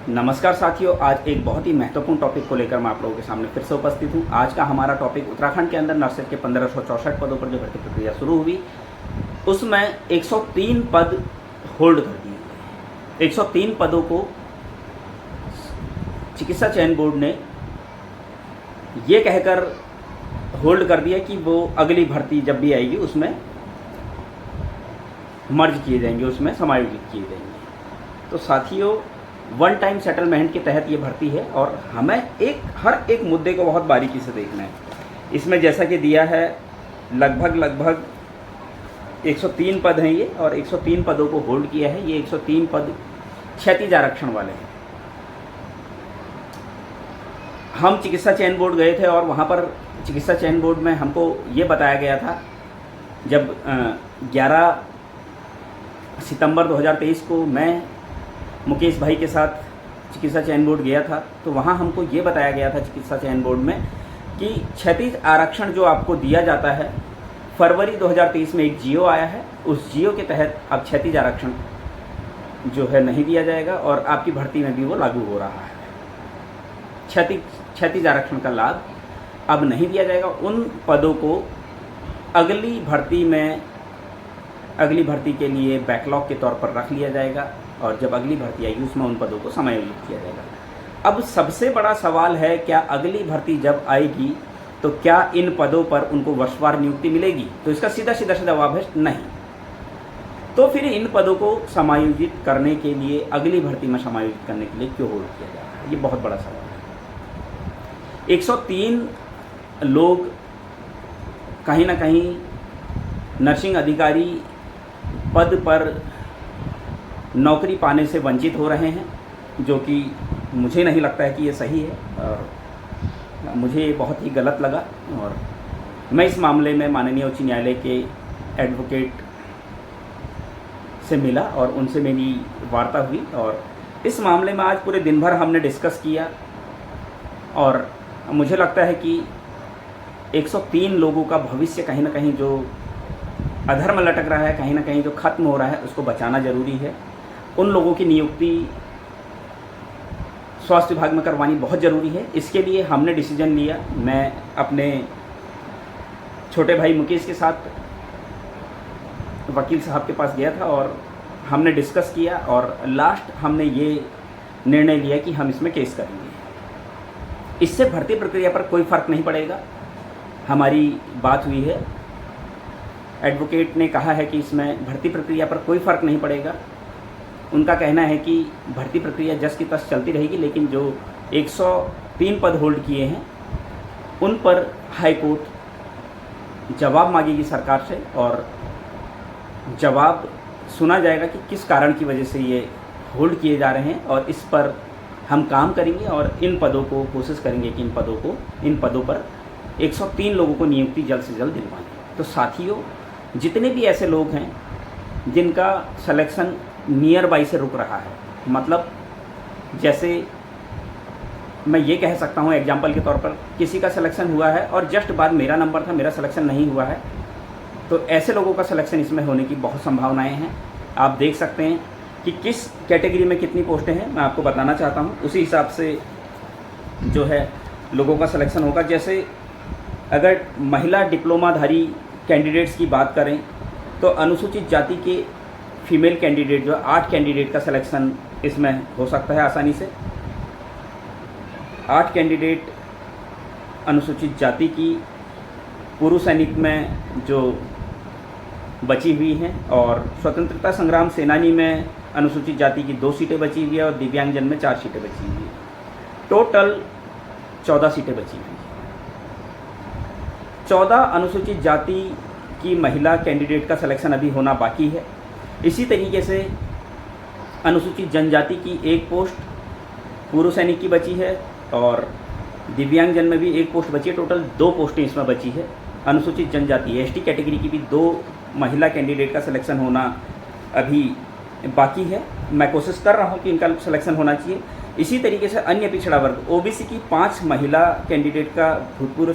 नमस्कार साथियों, आज एक बहुत ही महत्वपूर्ण टॉपिक को लेकर मैं आप लोगों के सामने फिर से उपस्थित हूं। आज का हमारा टॉपिक उत्तराखंड के अंदर नर्सिंग के 1564 पदों पर जो भर्ती प्रक्रिया शुरू हुई उसमें 103 पद होल्ड कर दिए गए। 103 पदों को चिकित्सा चयन बोर्ड ने ये कहकर होल्ड कर दिया कि वो अगली भर्ती जब भी आएगी उसमें मर्ज किए जाएंगे, उसमें समायोजित किए जाएंगे। तो साथियों, वन टाइम सेटलमेंट के तहत ये भर्ती है और हमें हर एक मुद्दे को बहुत बारीकी से देखना है। इसमें जैसा कि दिया है लगभग 103 पद हैं ये, और 103 पदों को होल्ड किया है। ये 103 पद क्षैतिज आरक्षण वाले हैं। हम चिकित्सा चयन बोर्ड गए थे और वहाँ पर चिकित्सा चयन बोर्ड में हमको ये बताया गया था, जब 11 सितंबर 2023 को मैं मुकेश भाई के साथ चिकित्सा चयन बोर्ड गया था, तो वहाँ हमको ये बताया गया था चिकित्सा चयन बोर्ड में कि क्षैतिज आरक्षण जो आपको दिया जाता है, फरवरी 2023 में एक जियो आया है, उस जियो के तहत अब क्षैतिज आरक्षण जो है नहीं दिया जाएगा और आपकी भर्ती में भी वो लागू हो रहा है। क्षैतिज आरक्षण का लाभ अब नहीं दिया जाएगा। उन पदों को अगली भर्ती के लिए बैकलॉग के तौर पर रख लिया जाएगा और जब अगली भर्ती आएगी उसमें उन पदों को समायोजित किया जाएगा। अब सबसे बड़ा सवाल है, क्या अगली भर्ती जब आएगी तो क्या इन पदों पर उनको वर्षवार नियुक्ति मिलेगी? तो इसका सीधा जवाब है नहीं। तो फिर इन पदों को समायोजित करने के लिए, अगली भर्ती में समायोजित करने के लिए क्यों होल्ड किया जा रहा है? ये बहुत बड़ा सवाल है। 103 लोग कहीं ना कहीं नर्सिंग अधिकारी पद पर नौकरी पाने से वंचित हो रहे हैं, जो कि मुझे नहीं लगता है कि ये सही है और मुझे बहुत ही गलत लगा। और मैं इस मामले में माननीय उच्च न्यायालय के एडवोकेट से मिला और उनसे मेरी वार्ता हुई और इस मामले में आज पूरे दिन भर हमने डिस्कस किया और मुझे लगता है कि 103 लोगों का भविष्य कहीं ना कहीं जो अधर्म लटक रहा है, कहीं ना कहीं जो खत्म हो रहा है, उसको बचाना ज़रूरी है। उन लोगों की नियुक्ति स्वास्थ्य विभाग में करवानी बहुत ज़रूरी है। इसके लिए हमने डिसीजन लिया। मैं अपने छोटे भाई मुकेश के साथ वकील साहब के पास गया था और हमने डिस्कस किया और लास्ट हमने ये निर्णय लिया कि हम इसमें केस करेंगे। इससे भर्ती प्रक्रिया पर कोई फ़र्क नहीं पड़ेगा। हमारी बात हुई है, एडवोकेट ने कहा है कि इसमें भर्ती प्रक्रिया पर कोई फ़र्क नहीं पड़ेगा। उनका कहना है कि भर्ती प्रक्रिया जस की तस चलती रहेगी, लेकिन जो 103 पद होल्ड किए हैं उन पर हाई कोर्ट जवाब मांगेगी सरकार से और जवाब सुना जाएगा कि किस कारण की वजह से ये होल्ड किए जा रहे हैं और इस पर हम काम करेंगे और इन पदों को कोशिश करेंगे कि इन पदों पर 103 लोगों को नियुक्ति जल्द से जल्द दिलवाएं। तो साथियों, जितने भी ऐसे लोग हैं जिनका सिलेक्शन नियर बाई से रुक रहा है, मतलब जैसे मैं ये कह सकता हूँ एग्जाम्पल के तौर पर, किसी का सिलेक्शन हुआ है और जस्ट बाद मेरा नंबर था, मेरा सिलेक्शन नहीं हुआ है, तो ऐसे लोगों का सिलेक्शन इसमें होने की बहुत संभावनाएं हैं। आप देख सकते हैं कि किस कैटेगरी में कितनी पोस्टें हैं, मैं आपको बताना चाहता हूँ। उसी हिसाब से जो है लोगों का सिलेक्शन होगा। जैसे अगर महिला डिप्लोमाधारी कैंडिडेट्स की बात करें तो अनुसूचित जाति के फीमेल कैंडिडेट जो 8 कैंडिडेट का सिलेक्शन इसमें हो सकता है आसानी से। 8 कैंडिडेट अनुसूचित जाति की पूर्व सैनिक में जो बची हुई हैं और स्वतंत्रता संग्राम सेनानी में अनुसूचित जाति की 2 सीटें बची हुई है और दिव्यांगजन में 4 सीटें बची हुई है। टोटल 14 सीटें बची हुई हैं। 14 अनुसूचित जाति की महिला कैंडिडेट का सिलेक्शन अभी होना बाकी है। इसी तरीके से अनुसूचित जनजाति की 1 पोस्ट पूर्व सैनिक की बची है और दिव्यांगजन में भी 1 पोस्ट बची है। टोटल 2 पोस्टें इसमें बची है। अनुसूचित जनजाति एसटी कैटेगरी की भी 2 महिला कैंडिडेट का सिलेक्शन होना अभी बाकी है। मैं कोशिश कर रहा हूं कि इनका सिलेक्शन होना चाहिए। इसी तरीके से अन्य पिछड़ा वर्ग ओबीसी की 5 महिला कैंडिडेट का भूतपूर्व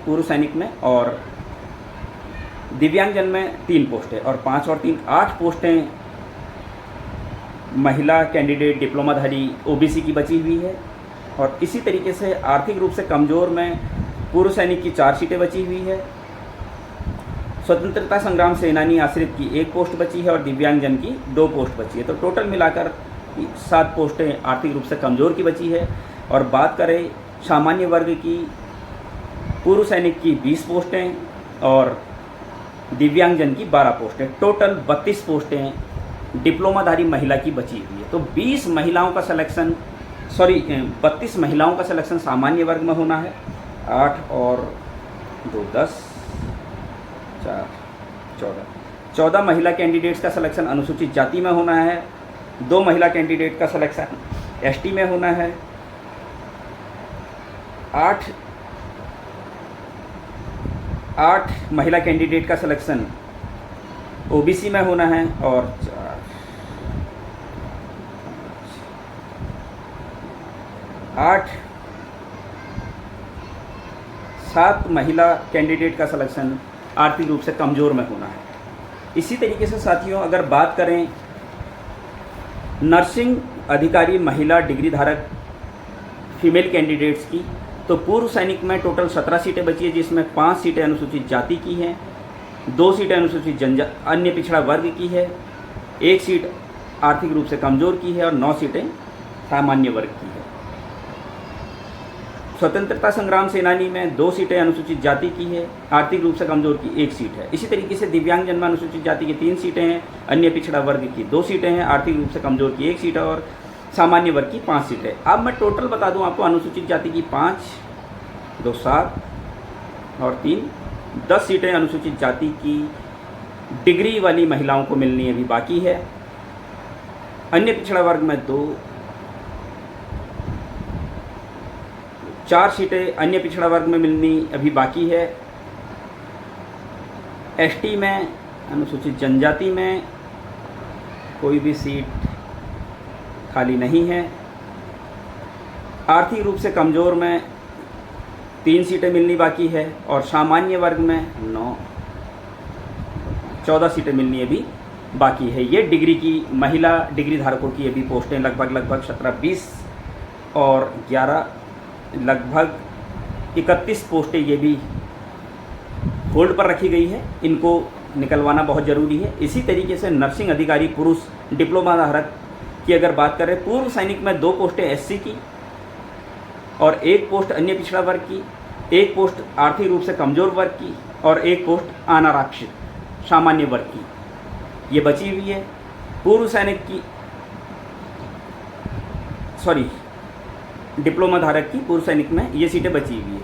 पूर्व सैनिक में और दिव्यांगजन में 3 पोस्टें और 5 और 3 8 पोस्टें महिला कैंडिडेट डिप्लोमाधारी ओबीसी की बची हुई है। और इसी तरीके से आर्थिक रूप से कमज़ोर में पूर्व सैनिक की 4 सीटें बची हुई है। स्वतंत्रता संग्राम सेनानी आश्रित की 1 पोस्ट बची है और दिव्यांगजन की 2 पोस्ट बची है। तो टोटल मिलाकर 7 पोस्टें आर्थिक रूप से कमज़ोर की बची है। और बात करें सामान्य वर्ग की, पूर्व सैनिक की 20 पोस्टें और दिव्यांगजन की 12 पोस्टें, टोटल 32 पोस्टें डिप्लोमाधारी महिला की बची हुई है। तो 20 महिलाओं का सिलेक्शन 32 महिलाओं का सिलेक्शन सामान्य वर्ग में होना है। 8 और 2 10 4 14 महिला कैंडिडेट्स का सिलेक्शन अनुसूचित जाति में होना है। 2 महिला कैंडिडेट का सिलेक्शन एसटी में होना है। 8 महिला कैंडिडेट का सिलेक्शन ओबीसी में होना है। और 7 महिला कैंडिडेट का सिलेक्शन आर्थिक रूप से कमज़ोर में होना है। इसी तरीके से साथियों, अगर बात करें नर्सिंग अधिकारी महिला डिग्री धारक फीमेल कैंडिडेट्स की, तो पूर्व सैनिक में टोटल 17 सीटें बची है, जिसमें 5 सीटें अनुसूचित जाति की हैं, 2 सीटें अनुसूचित अन्य पिछड़ा वर्ग की है, 1 सीट आर्थिक रूप से कमज़ोर की है और 9 सीटें सामान्य वर्ग की है। स्वतंत्रता संग्राम सेनानी में 2 सीटें अनुसूचित जाति की है, आर्थिक रूप से कमज़ोर की 1 सीट है। इसी तरीके से दिव्यांगजन में अनुसूचित जाति की 3 सीटें हैं, अन्य पिछड़ा वर्ग की 2 सीटें हैं, आर्थिक रूप से कमज़ोर की 1 सीट है और सामान्य वर्ग की 5 सीटें। अब मैं टोटल बता दूं आपको, अनुसूचित जाति की 5, 2 7 और 3 10 सीटें अनुसूचित जाति की डिग्री वाली महिलाओं को मिलनी अभी बाकी है। अन्य पिछड़ा वर्ग में 2, 4 सीटें अन्य पिछड़ा वर्ग में मिलनी अभी बाकी है। एसटी में, अनुसूचित जनजाति में कोई भी सीट खाली नहीं है। आर्थिक रूप से कमज़ोर में 3 सीटें मिलनी बाकी है और सामान्य वर्ग में 14 सीटें मिलनी अभी बाकी है। ये डिग्री की महिला डिग्री धारकों की अभी पोस्टें लगभग 17-20 और 11 लगभग 31 पोस्टें ये भी होल्ड पर रखी गई है। इनको निकलवाना बहुत ज़रूरी है। इसी तरीके से नर्सिंग अधिकारी पुरुष डिप्लोमा धारक की अगर बात करें, पूर्व सैनिक में 2 पोस्टें एससी की और 1 पोस्ट अन्य पिछड़ा वर्ग की, 1 पोस्ट आर्थिक रूप से कमज़ोर वर्ग की और 1 पोस्ट अनारक्षित सामान्य वर्ग की ये बची हुई है। पूर्व सैनिक की डिप्लोमा धारक की पूर्व सैनिक में ये सीटें बची हुई है।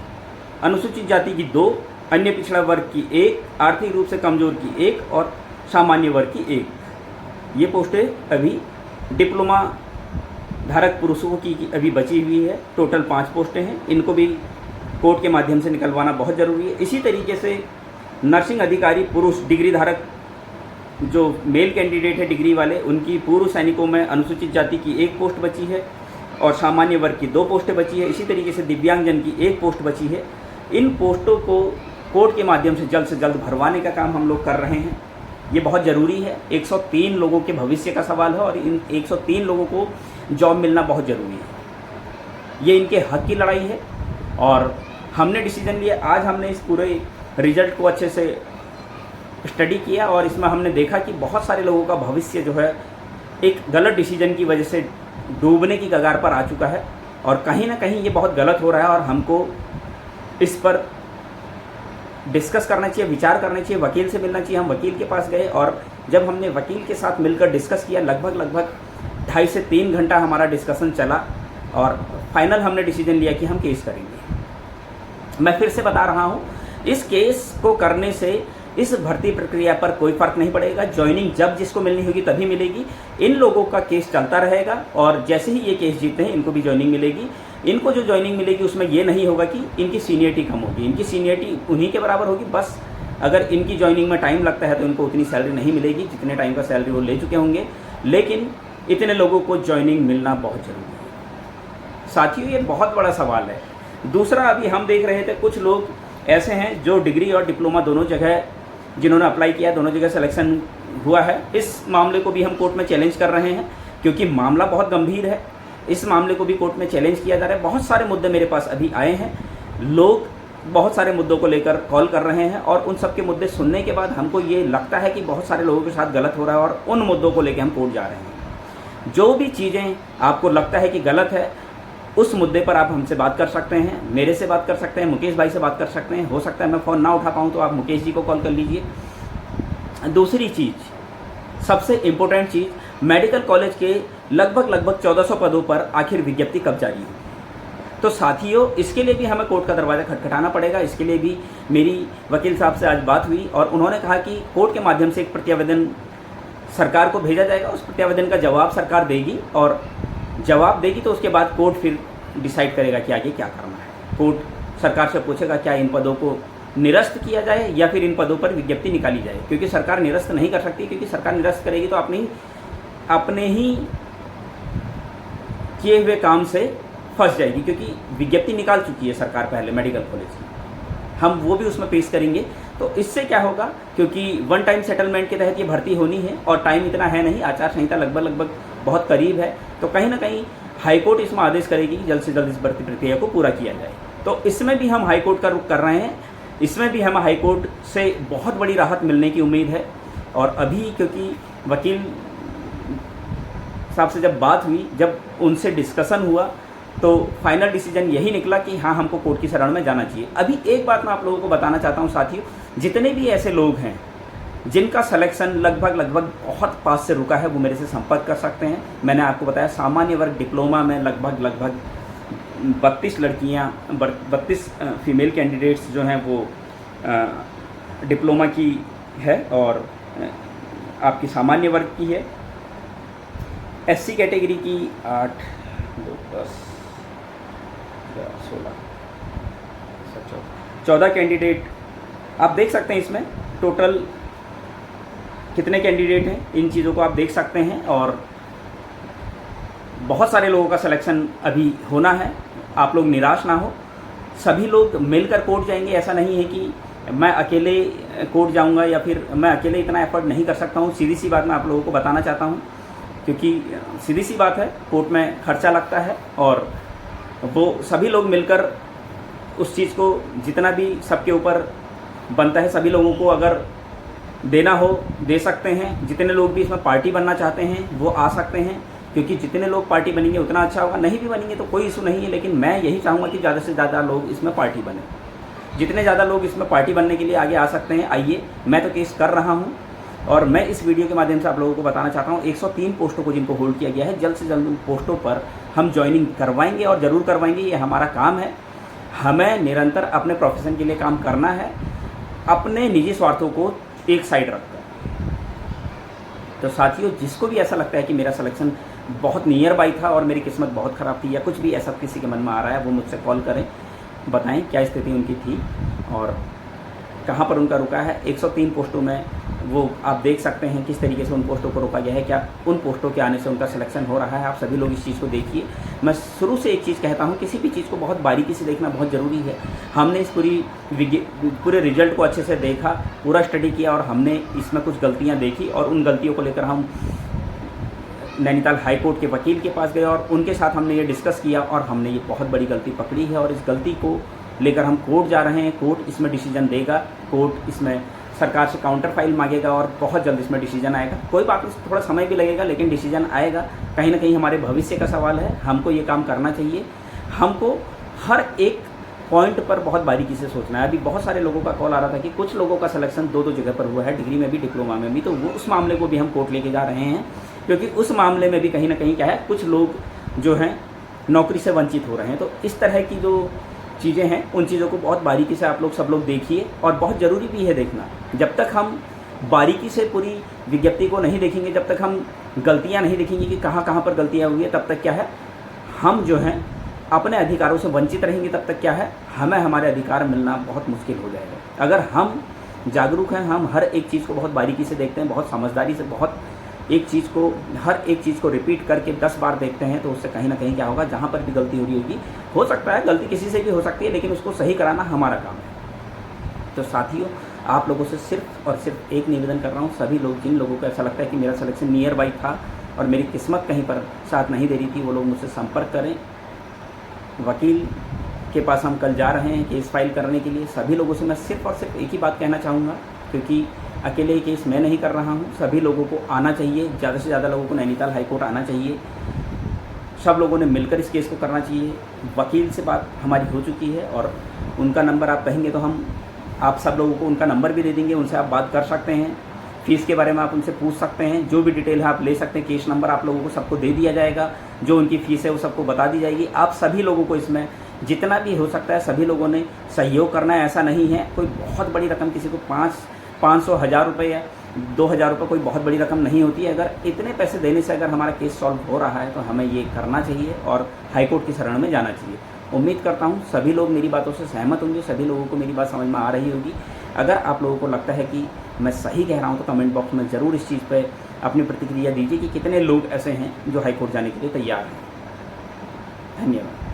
अनुसूचित जाति की 2, अन्य पिछड़ा वर्ग की 1, आर्थिक रूप से कमज़ोर की 1 और सामान्य वर्ग की 1। ये पोस्टें अभी डिप्लोमा धारक पुरुषों की अभी बची हुई है। टोटल 5 पोस्टें हैं, इनको भी कोर्ट के माध्यम से निकलवाना बहुत ज़रूरी है। इसी तरीके से नर्सिंग अधिकारी पुरुष डिग्री धारक जो मेल कैंडिडेट है डिग्री वाले, उनकी पूर्व सैनिकों में अनुसूचित जाति की 1 पोस्ट बची है और सामान्य वर्ग की 2 पोस्टें बची है। इसी तरीके से दिव्यांगजन की 1 पोस्ट बची है। इन पोस्टों को कोर्ट के माध्यम से जल्द भरवाने का काम हम लोग कर रहे हैं। ये बहुत ज़रूरी है। 103 लोगों के भविष्य का सवाल है और इन 103 लोगों को जॉब मिलना बहुत ज़रूरी है। ये इनके हक की लड़ाई है और हमने डिसीजन लिया। आज हमने इस पूरे रिजल्ट को अच्छे से स्टडी किया और इसमें हमने देखा कि बहुत सारे लोगों का भविष्य जो है एक गलत डिसीजन की वजह से डूबने की कगार पर आ चुका है और कहीं ना कहीं ये बहुत गलत हो रहा है और हमको इस पर डिस्कस करना चाहिए, विचार करना चाहिए, वकील से मिलना चाहिए। हम वकील के पास गए और जब हमने वकील के साथ मिलकर डिस्कस किया, लगभग 2.5 से 3 घंटा हमारा डिस्कशन चला और फाइनल हमने डिसीजन लिया कि हम केस करेंगे। मैं फिर से बता रहा हूँ, इस केस को करने से इस भर्ती प्रक्रिया पर कोई फ़र्क नहीं पड़ेगा। ज्वाइनिंग जब जिसको मिलनी होगी तभी मिलेगी। इन लोगों का केस चलता रहेगा और जैसे ही ये केस जीतते हैं इनको भी ज्वाइनिंग मिलेगी। इनको जो ज्वाइनिंग मिलेगी उसमें ये नहीं होगा कि इनकी सीनियरिटी कम होगी, इनकी सीनियरिटी उन्हीं के बराबर होगी। बस अगर इनकी ज्वाइनिंग में टाइम लगता है तो इनको उतनी सैलरी नहीं मिलेगी जितने टाइम का सैलरी वो ले चुके होंगे, लेकिन इतने लोगों को ज्वाइनिंग मिलना बहुत ज़रूरी है। साथियों, ये बहुत बड़ा सवाल है। दूसरा, अभी हम देख रहे थे कुछ लोग ऐसे हैं जो डिग्री और डिप्लोमा दोनों जगह जिन्होंने अप्लाई किया, दोनों जगह सिलेक्शन हुआ है। इस मामले को भी हम कोर्ट में चैलेंज कर रहे हैं क्योंकि मामला बहुत गंभीर है। इस मामले को भी कोर्ट में चैलेंज किया जा रहा है। बहुत सारे मुद्दे मेरे पास अभी आए हैं, लोग बहुत सारे मुद्दों को लेकर कॉल कर रहे हैं और उन सब के मुद्दे सुनने के बाद हमको ये लगता है कि बहुत सारे लोगों के साथ गलत हो रहा है और उन मुद्दों को लेकर हम कोर्ट जा रहे हैं। जो भी चीज़ें आपको लगता है कि गलत है, उस मुद्दे पर आप हमसे बात कर सकते हैं, मेरे से बात कर सकते हैं, मुकेश भाई से बात कर सकते हैं। हो सकता है मैं फ़ोन ना उठा पाऊँ तो आप मुकेश जी को कॉल कर लीजिए। दूसरी चीज़, सबसे इम्पोर्टेंट चीज़, मेडिकल कॉलेज के लगभग 1400 पदों पर आखिर विज्ञप्ति कब जारी होगी? तो साथियों, इसके लिए भी हमें कोर्ट का दरवाज़ा खटखटाना पड़ेगा। इसके लिए भी मेरी वकील साहब से आज बात हुई और उन्होंने कहा कि कोर्ट के माध्यम से एक प्रत्यावेदन सरकार को भेजा जाएगा। उस प्रत्यावेदन का जवाब सरकार देगी और जवाब देगी तो उसके बाद कोर्ट फिर डिसाइड करेगा कि आगे क्या करना है। कोर्ट सरकार से पूछेगा क्या इन पदों को निरस्त किया जाए या फिर इन पदों पर विज्ञप्ति निकाली जाए, क्योंकि सरकार निरस्त नहीं कर सकती, क्योंकि सरकार निरस्त करेगी तो अपने ही किए हुए काम से फंस जाएगी, क्योंकि विज्ञप्ति निकाल चुकी है सरकार पहले मेडिकल कॉलेज की। हम वो भी उसमें पेश करेंगे। तो इससे क्या होगा, क्योंकि वन टाइम सेटलमेंट के तहत ये भर्ती होनी है और टाइम इतना है नहीं, आचार संहिता लगभग बहुत करीब है, तो कहीं ना कहीं हाईकोर्ट इसमें आदेश करेगी कि जल्द से जल्द इस भर्ती प्रक्रिया को पूरा किया जाए। तो इसमें भी हम हाईकोर्ट का रुख कर रहे हैं। इसमें भी हमें हाईकोर्ट से बहुत बड़ी राहत मिलने की उम्मीद है। और अभी क्योंकि वकील साहब से जब बात हुई, जब उनसे डिस्कशन हुआ, तो फाइनल डिसीजन यही निकला कि हाँ, हमको कोर्ट की शरण में जाना चाहिए। अभी एक बात मैं आप लोगों को बताना चाहता हूँ साथियों, जितने भी ऐसे लोग हैं जिनका सिलेक्शन लगभग बहुत पास से रुका है, वो मेरे से संपर्क कर सकते हैं। मैंने आपको बताया सामान्य वर्ग डिप्लोमा में लगभग 32 फीमेल कैंडिडेट्स जो हैं वो डिप्लोमा की है और आपकी सामान्य वर्ग की है। एससी कैटेगरी की 8, 2, 10, 16, 14 कैंडिडेट आप देख सकते हैं। इसमें टोटल कितने कैंडिडेट हैं, इन चीज़ों को आप देख सकते हैं। और बहुत सारे लोगों का सिलेक्शन अभी होना है। आप लोग निराश ना हो, सभी लोग मिलकर कोर्ट जाएंगे। ऐसा नहीं है कि मैं अकेले कोर्ट जाऊंगा या फिर मैं अकेले इतना एफर्ट नहीं कर सकता हूं। सीधी सी बात मैं आप लोगों को बताना चाहता हूं, क्योंकि सीधी सी बात है, कोर्ट में खर्चा लगता है और वो सभी लोग मिलकर उस चीज़ को जितना भी सबके ऊपर बनता है, सभी लोगों को अगर देना हो दे सकते हैं। जितने लोग भी इसमें पार्टी बनना चाहते हैं वो आ सकते हैं, क्योंकि जितने लोग पार्टी बनेंगे उतना अच्छा होगा। नहीं भी बनेंगे तो कोई इशू नहीं है, लेकिन मैं यही चाहूँगा कि ज़्यादा से ज़्यादा लोग इसमें पार्टी बने। जितने ज़्यादा लोग इसमें पार्टी बनने के लिए आगे आ सकते हैं, आइए। मैं तो केस कर रहा हूँ और मैं इस वीडियो के माध्यम से आप लोगों को बताना चाहता हूँ 103 पोस्टों को जिनको होल्ड किया गया है, जल्द से जल्द उन पोस्टों पर हम ज्वाइनिंग करवाएंगे और ज़रूर करवाएंगे। ये हमारा काम है। हमें निरंतर अपने प्रोफेशन के लिए काम करना है, अपने निजी स्वार्थों को एक साइड रखकर। तो साथियों, जिसको भी ऐसा लगता है कि मेरा सिलेक्शन बहुत नियर बाई था और मेरी किस्मत बहुत ख़राब थी या कुछ भी ऐसा किसी के मन में आ रहा है, वो मुझसे कॉल करें, बताएं क्या स्थिति उनकी थी और कहाँ पर उनका रुका है। 103 पोस्टों में वो आप देख सकते हैं किस तरीके से उन पोस्टों को रोका गया है, क्या उन पोस्टों के आने से उनका सिलेक्शन हो रहा है। आप सभी लोग इस चीज़ को देखिए। मैं शुरू से एक चीज़ कहता हूँ, किसी भी चीज़ को बहुत बारीकी से देखना बहुत ज़रूरी है। हमने इस पूरे रिजल्ट को अच्छे से देखा, पूरा स्टडी किया और हमने इसमें कुछ गलतियाँ देखी और उन गलतियों को लेकर हम नैनीताल हाई कोर्ट के वकील के पास गए और उनके साथ हमने ये डिस्कस किया और हमने ये बहुत बड़ी गलती पकड़ी है और इस गलती को लेकर हम कोर्ट जा रहे हैं। कोर्ट इसमें डिसीजन देगा, कोर्ट इसमें सरकार से काउंटर फाइल मांगेगा और बहुत जल्द इसमें डिसीजन आएगा। कोई बात नहीं, थोड़ा समय भी लगेगा, लेकिन डिसीजन आएगा। कहीं ना कहीं हमारे भविष्य का सवाल है, हमको ये काम करना चाहिए। हमको हर एक पॉइंट पर बहुत बारीकी से सोचना है। अभी बहुत सारे लोगों का कॉल आ रहा था कि कुछ लोगों का सिलेक्शन 2 जगह पर हुआ है, डिग्री में भी डिप्लोमा में भी, तो वो उस मामले को भी हम कोर्ट लेके जा रहे हैं, क्योंकि उस मामले में भी कहीं ना कहीं क्या है, कुछ लोग जो हैं नौकरी से वंचित हो रहे हैं। तो इस तरह की जो चीज़ें हैं, उन चीज़ों को बहुत बारीकी से आप लोग सब लोग देखिए और बहुत ज़रूरी भी है देखना। जब तक हम बारीकी से पूरी विज्ञप्ति को नहीं देखेंगे, जब तक हम गलतियां नहीं देखेंगे कि कहाँ कहाँ पर गलतियां हुई है, तब तक क्या है, हम जो हैं अपने अधिकारों से वंचित रहेंगे। तब तक क्या है, हमें हमारे अधिकार मिलना बहुत मुश्किल हो जाएगा। अगर हम जागरूक हैं, हम हर एक चीज़ को बहुत बारीकी से देखते हैं, बहुत समझदारी से, बहुत हर एक चीज़ को रिपीट करके 10 बार देखते हैं, तो उससे कहीं ना कहीं क्या होगा, जहाँ पर भी गलती हो रही होगी, हो सकता है गलती किसी से भी हो सकती है, लेकिन उसको सही कराना हमारा काम है। तो साथियों, आप लोगों से सिर्फ और सिर्फ एक निवेदन कर रहा हूँ, सभी लोग जिन लोगों को ऐसा लगता है कि मेरा सिलेक्शन नियर बाई था और मेरी किस्मत कहीं पर साथ नहीं दे रही थी, वो लोग मुझसे संपर्क करें। वकील के पास हम कल जा रहे हैं केस फाइल करने के लिए। सभी लोगों से मैं सिर्फ़ और सिर्फ एक ही बात कहना चाहूँगा, क्योंकि अकेले ये केस मैं नहीं कर रहा हूँ, सभी लोगों को आना चाहिए, ज़्यादा से ज़्यादा लोगों को नैनीताल हाई कोर्ट आना चाहिए। सब लोगों ने मिलकर इस केस को करना चाहिए। वकील से बात हमारी हो चुकी है और उनका नंबर आप कहेंगे तो हम आप सब लोगों को उनका नंबर भी दे देंगे, उनसे आप बात कर सकते हैं। फ़ीस के बारे में आप उनसे पूछ सकते हैं, जो भी डिटेल है आप ले सकते हैं। केस नंबर आप लोगों को सबको दे दिया जाएगा, जो उनकी फ़ीस है वो सबको बता दी जाएगी। आप सभी लोगों को इसमें जितना भी हो सकता है सभी लोगों ने सहयोग करना है। ऐसा नहीं है कोई बहुत बड़ी रकम, किसी को 500, 1000 रुपये या 2000 रुपये कोई बहुत बड़ी रकम नहीं होती है। अगर इतने पैसे देने से अगर हमारा केस सॉल्व हो रहा है तो हमें ये करना चाहिए और हाईकोर्ट की शरण में जाना चाहिए। उम्मीद करता हूँ सभी लोग मेरी बातों से सहमत होंगे, सभी लोगों को मेरी बात समझ में आ रही होगी। अगर आप लोगों को लगता है कि मैं सही कह रहा हूँ तो कमेंट बॉक्स में ज़रूर इस चीज़ पे अपनी प्रतिक्रिया दीजिए कि कितने लोग ऐसे हैं जो हाईकोर्ट जाने के लिए तैयार हैं। धन्यवाद।